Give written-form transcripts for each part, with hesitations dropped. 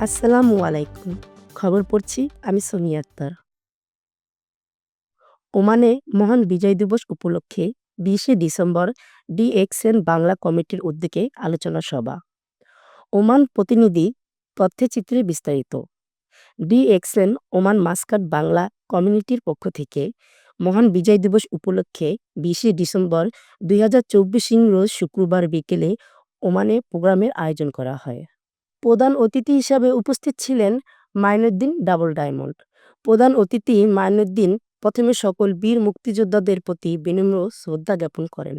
আসসালামু আলাইকুম। খবর পড়ছি আমি সোনিয়া আক্তার। ওমানে মহান বিজয় দিবস উপলক্ষে ২০শে ডিসেম্বর ডিএক্সএন বাংলা কমিটির উদ্যোগে আলোচনা সভা। ওমান প্রতিনিধি তথ্যচিত্রে বিস্তারিত। ডিএক্সএন ওমান মাস্কাট বাংলা কমিউনিটির পক্ষ থেকে মহান বিজয় দিবস উপলক্ষে ২০শে ডিসেম্বর ২০২৪ রোজ শুক্রবার বিকেলে ওমানে প্রোগ্রামের আয়োজন করা হয়। প্রধান অতিথি হিসাবে উপস্থিত ছিলেন মাইনুদ্দিন ডাবল ডায়মন্ড। প্রধান অতিথি মাইনুদ্দিন প্রথমে সকল বীর মুক্তিযোদ্ধাদের প্রতি বিনম্র শ্রদ্ধা জ্ঞাপন করেন।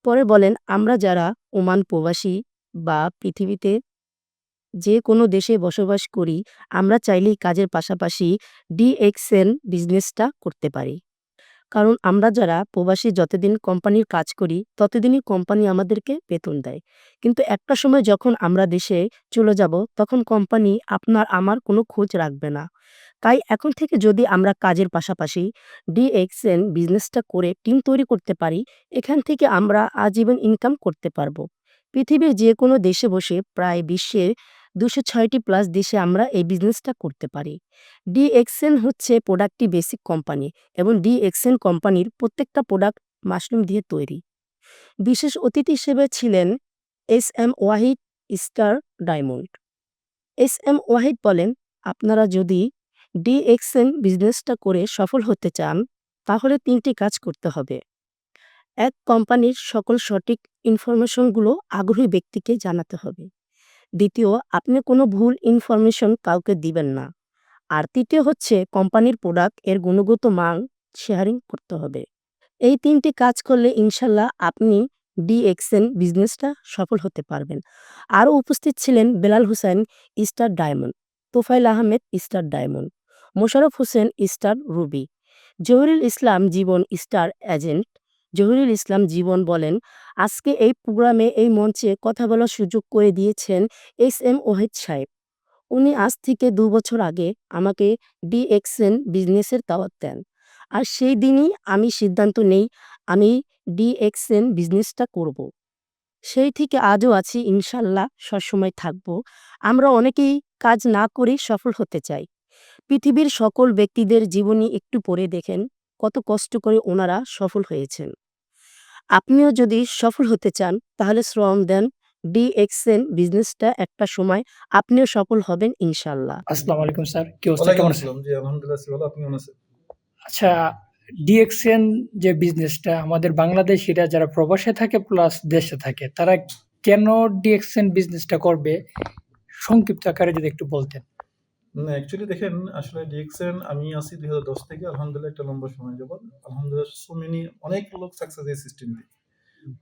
পরে বলেন, আমরা যারা ওমান প্রবাসী বা পৃথিবীতে যে কোনো দেশে বসবাস করি, আমরা চাইলেই কাজের পাশাপাশি ডিএক্সএন বিজনেসটা করতে পারি। কারণ আমরা যারা প্রবাসী যতদিন কোম্পানির কাজ করি ততদিনই কোম্পানি আমাদেরকে বেতন দেয়। কিন্তু একটা সময় যখন আমরা দেশে চলে যাব তখন কোম্পানি আপনার আমার কোনো খোঁজ রাখবে না। তাই এখন থেকে যদি আমরা কাজের পাশাপাশি ডিএক্সএন বিজনেসটা করে টিম তৈরি করতে পারি, এখান থেকে আমরা আজীবন ইনকাম করতে পারবো। পৃথিবীর যে কোনো দেশে বসে প্রায় বিশ্বের ২০৬টি প্লাস দেশে আমরা এই বিজনেসটা করতে পারি। ডিএক্সএন হচ্ছে প্রোডাক্টটি বেসিক কোম্পানি এবং ডিএক্সএন কোম্পানির প্রত্যেকটা প্রোডাক্ট মাশরুম দিয়ে তৈরি। বিশেষ অতিথি হিসেবে ছিলেন SM. Wahid star diamond. SM. Wahid বলেন, আপনারা যদি ডিএক্সএন বিজনেসটা করে সফল হতে চান তাহলে ৩টি কাজ করতে হবে। ১. কোম্পানির সকল সঠিক ইনফরমেশনগুলো আগ্রহী ব্যক্তিকে জানাতে হবে। ২য়, আপনি কোনো ভুল ইনফরমেশন কাউকে দিবেন না। আর ৩য় হচ্ছে কোম্পানির প্রোডাক্ট এর গুণগত মান শেয়ারিং করতে হবে। এই ৩টি কাজ করলে ইনশাল্লাহ আপনি ডিএক্সএন বিজনেসটা সফল হতে পারবেন। আরও উপস্থিত ছিলেন Belal Hossain star diamond, Tofael Ahmed star diamond, Mosharraf Hossain star ruby, Zahirul Islam Jibon star agent. Zahirul Islam Jibon বলেন, আজকে এই প্রোগ্রামে এই মঞ্চে কথা বলার সুযোগ করে দিয়েছেন এস.এম. ওয়াহিদ সাহেব। উনি আজ থেকে ২ বছর আগে আমাকে ডিএক্সএন বিজনেসের দাওয়াত দেন। আর সেই দিনই আমি সিদ্ধান্ত নেই আমি ডিএক্সএন বিজনেসটা করব। সেই থেকে আজও আছি, ইনশাল্লাহ সবসময় থাকব। আমরা অনেকেই কাজ না করেই সফল হতে চাই। পৃথিবীর সকল ব্যক্তিদের জীবনী একটু পড়ে দেখেন কত কষ্ট করে ওনারা সফল হয়েছেন। আপনিও যদি সফল হতে চান তাহলে শ্রম দেন। ডিএক্সএন বিজনেসটা একটা সময় আপনিও সফল হবেন ইনশাল্লাহ। আসসালামু আলাইকুম স্যার, কি অবস্থা, ওয়ালাইকুম কেমন আছেন? আসসালাম। জি, আলহামদুলিল্লাহ আছি ভালো। আপনি কেমন আছেন? আচ্ছা, ডিএক্সএন যে বিজনেসটা আমাদের বাংলাদেশিরা যারা প্রবাসে থাকে প্লাস দেশে থাকে তারা কেন ডিএক্সএন বিজনেসটা করবে, সংক্ষিপ্ত আকারে যদি একটু বলতেন। না, অ্যাকচুয়ালি দেখেন, আসলে ডিএক্সএন আমি আছি ২০১০ থেকে, আলহামদুলিল্লাহ একটা লম্বা সময় যাবত। আলহামদুলিল্লাহ সো মেনি অনেক লোক সাকসেস এই সিস্টেম দিয়ে।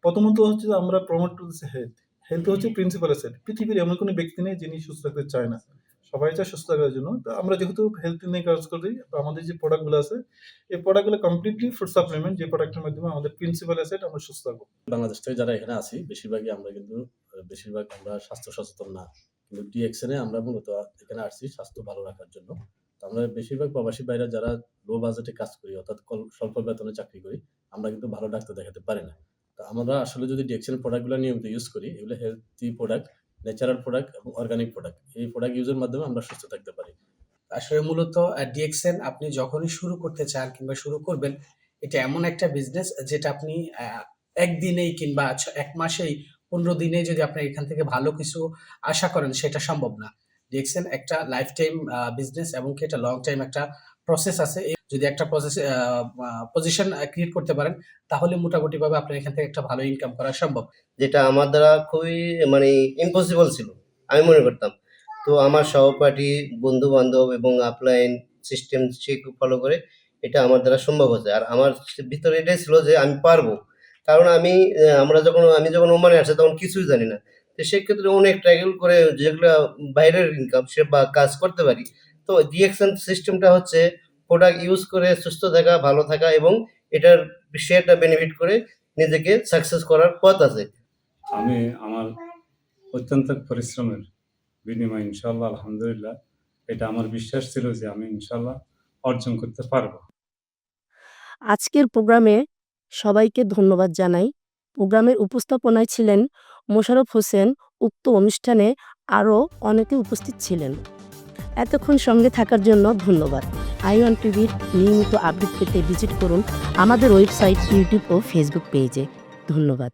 প্রথমত হচ্ছে যে আমরা প্রমোট করতেছি হেলথ। হেলথ হচ্ছে প্রিন্সিপাল অ্যাসেট। পৃথিবীর এমন কোনো ব্যক্তি নেই যিনি সুস্থ থাকতে চায় না। সবাই চায় সুস্থ থাকার জন্য। তো আমরা যেহেতু হেলথ নিয়ে কাজ করি, তো আমাদের যে প্রোডাক্টগুলো আছে, এই প্রোডাক্টগুলো কমপ্লিটলি ফুড সাপ্লিমেন্ট, যে প্রোডাক্টের মাধ্যমে আমাদের প্রিন্সিপাল অ্যাসেট আমরা সুস্থ থাকবো। বাংলাদেশ থেকে যারা এখানে আছি বেশিরভাগই আমরা কিন্তু বেশিরভাগ আমরা স্বাস্থ্য সচেতন না। কিন্তু ডিএক্সএনে আমরা মূলত এখানে আসছি স্বাস্থ্য ভালো রাখার জন্য। তো আমরা বেশিরভাগ প্রবাসী ভাইরা যারা লো বাজেটে কাজ করি অর্থাৎ স্বল্প বেতনে চাকরি করি, আমরা কিন্তু ভালো ডাক্তার দেখাতে পারি না। তো আমরা আসলে যদি ডিএক্সএন প্রোডাক্টগুলো নিয়মিত ইউজ করি, এগুলো হেলথি প্রোডাক্ট, ন্যাচারাল প্রোডাক্ট এবং অর্গানিক প্রোডাক্ট। এই প্রোডাক্ট ইউজের মাধ্যমে আমরা সুস্থ থাকতে পারি। আসলে মূলত ডিএক্সএন আপনি যখনই শুরু করতে চান কিংবা শুরু করবেন, এটা এমন একটা বিজনেস যেটা আপনি একদিনেই কিংবা ১ মাসেই ১৫ দিনেই যদি আপনি এখান থেকে ভালো কিছু আশা করেন সেটা সম্ভব না। ডিএক্সএন একটা লাইফ টাইম বিজনেস এবং কি এটা লং টাইম একটা প্রসেস আছে। যদি একটা পজিশন ক্রিয়েট করতে পারেন তাহলে মোটামুটিভাবে আপনার এখান থেকে একটা ভালো ইনকাম করা সম্ভব। যেটা আমার দ্বারা খুবই মানে ইম্পসিবল ছিল আমি মনে করতাম। তো আমার সহপাঠী, বন্ধু-বান্ধব এবং আপলাইন সিস্টেম সে ফলো করে এটা আমার দ্বারা সম্ভব হয়েছে। আর আমার ভিতরে এটাই ছিল যে আমি পারবো। কারণ আমি যখন ওমানে আসি তখন কিছুই জানি না। তো সেক্ষেত্রে অনেক ট্রাগল করে যেগুলা বাইরের ইনকাম সে বা কাজ করতে পারি। তো ডিএকশন সিস্টেমটা হচ্ছে প্রোডাক্ট ইউজ করে সুস্থ থাকা, ভালো থাকা এবং এটার শেয়ারটা বেনিফিট করে নিজেকে সাকসেস করার পথ আছে। আমি আমার অত্যন্ত পরিশ্রমের বিনিময়ে ইনশাআল্লাহ আলহামদুলিল্লাহ এটা আমার বিশ্বাস ছিল যে আমি ইনশাআল্লাহ অর্জন করতে পারবো। আজকের প্রোগ্রামে সবাইকে ধন্যবাদ জানাই। প্রোগ্রামের উপস্থাপনায় ছিলেন মোশাররফ হোসেন। উক্ত অনুষ্ঠানে আরও অনেকে উপস্থিত ছিলেন। এতক্ষণ সঙ্গে থাকার জন্য ধন্যবাদ। আই1 টিভির নিয়মিত আপডেট পেতে ভিজিট করুন আমাদের ওয়েবসাইট, ইউটিউব ও ফেসবুক পেজে। ধন্যবাদ।